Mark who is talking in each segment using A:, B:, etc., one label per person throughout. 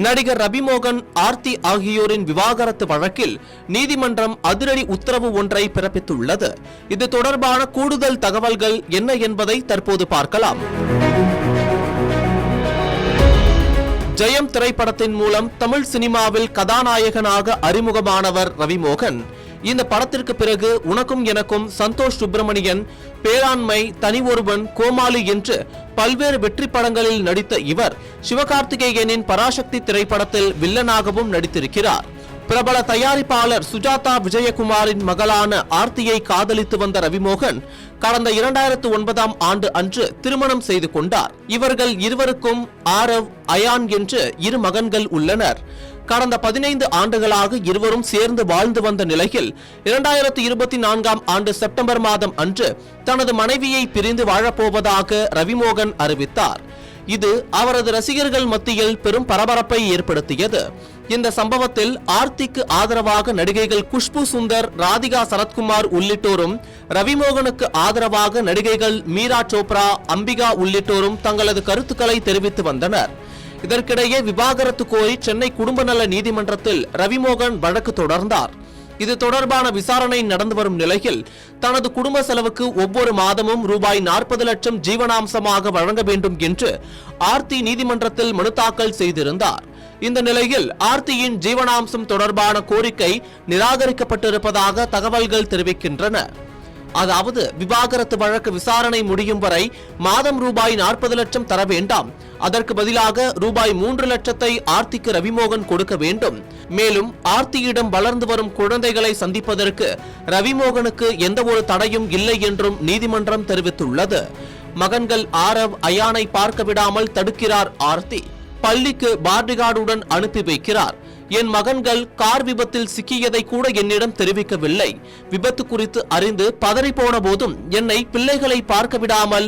A: நடிகர் ரவிமோகன், ஆர்த்தி ஆகியோரின் விவாகரத்து வழக்கில் நீதிமன்றம் அதிரடி உத்தரவு ஒன்றை பிறப்பித்துள்ளது. இது தொடர்பான கூடுதல் தகவல்கள் என்ன என்பதை தற்போது பார்க்கலாம். ஜெயம் திரைப்படத்தின் மூலம் தமிழ் சினிமாவில் கதாநாயகனாக அறிமுகமானவர் ரவிமோகன். இந்த படத்திற்கு பிறகு உனக்கும் எனக்கும், சந்தோஷ் சுப்பிரமணியன், பேராண்மை, தனி ஒருவன், கோமாளி என்று பல்வேறு வெற்றி படங்களில் நடித்த இவர் சிவகார்த்திகேயனின் பராசக்தி திரைப்படத்தில் வில்லனாகவும் நடித்திருக்கிறார். பிரபல தயாரிப்பாளர் சுஜாதா விஜயகுமாரின் மகளான ஆர்த்தியை காதலித்து வந்த ரவிமோகன் கடந்த 2009ஆம் ஆண்டு அன்று திருமணம் செய்து கொண்டார். இவர்கள் இருவருக்கும் ஆரவ், அயான் என்று 2 மகன்கள் உள்ளனர். கடந்த 15 ஆண்டுகளாக இருவரும் சேர்ந்து வாழ்ந்து வந்த நிலையில் 2024ஆம் ஆண்டு செப்டம்பர் மாதம் அன்று தனது மனைவியை பிரிந்து வாழப்போவதாக ரவிமோகன் அறிவித்தார். இது அவரது ரசிகர்கள் மத்தியில் பெரும் பரபரப்பை ஏற்படுத்தியது. இந்த சம்பவத்தில் ஆர்த்திக்கு ஆதரவாக நடிகைகள் குஷ்பு சுந்தர், ராதிகா சரத்குமார் உள்ளிட்டோரும், ரவிமோகனுக்கு ஆதரவாக நடிகைகள் மீரா சோப்ரா, அம்பிகா உள்ளிட்டோரும் தங்களது கருத்துக்களை தெரிவித்து வந்தனர். இதற்கிடையே விவாகரத்து கோரி சென்னை குடும்ப நல நீதிமன்றத்தில் ரவிமோகன் வழக்கு தொடர்ந்தார். இது தொடர்பான விசாரணை நடந்து வரும் நிலையில் தனது குடும்ப செலவுக்கு ஒவ்வொரு மாதமும் ரூபாய் 40 லட்சம் ஜீவனாம்சமாக வழங்க வேண்டும் என்று ஆர்த்தி நீதிமன்றத்தில் மனு தாக்கல் செய்திருந்தார். இந்த நிலையில் ஆர்த்தியின் ஜீவனாம்சம் தொடர்பான கோரிக்கை நிராகரிக்கப்பட்டிருப்பதாக தகவல்கள் தெரிவிக்கின்றன. அதாவது, விவாகரத்து வழக்கு விசாரணை முடியும் வரை மாதம் ரூபாய் 40 லட்சம் தர வேண்டாம், அதற்கு பதிலாக ரூபாய் 3 லட்சத்தை ஆர்த்திக்கு ரவிமோகன் கொடுக்க வேண்டும். மேலும் ஆர்த்தியிடம் வளர்ந்து வரும் குழந்தைகளை சந்திப்பதற்கு ரவிமோகனுக்கு எந்த ஒரு தடையும் இல்லை என்றும் நீதிமன்றம் தெரிவித்துள்ளது. மகன்கள் ஆரவ், அயானை பார்க்க விடாமல் தடுக்கிறார் ஆர்த்தி. பள்ளிக்கு பாடிகார்டுடன் அனுப்பி வைக்கிறார். என் மகன்கள் கார் விபத்தில் சிக்கியதை கூட என்னிடம் தெரிவிக்கவில்லை. விபத்து குறித்து அறிந்து பதறி போன போதும் என்னை பிள்ளைகளை பார்க்க விடாமல்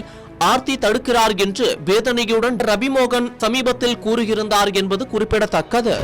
A: ஆர்த்தி தடுக்கிறார் என்று வேதனையுடன் ரவிமோகன் சமீபத்தில் கூறியிருந்தார் என்பது குறிப்பிடத்தக்கது.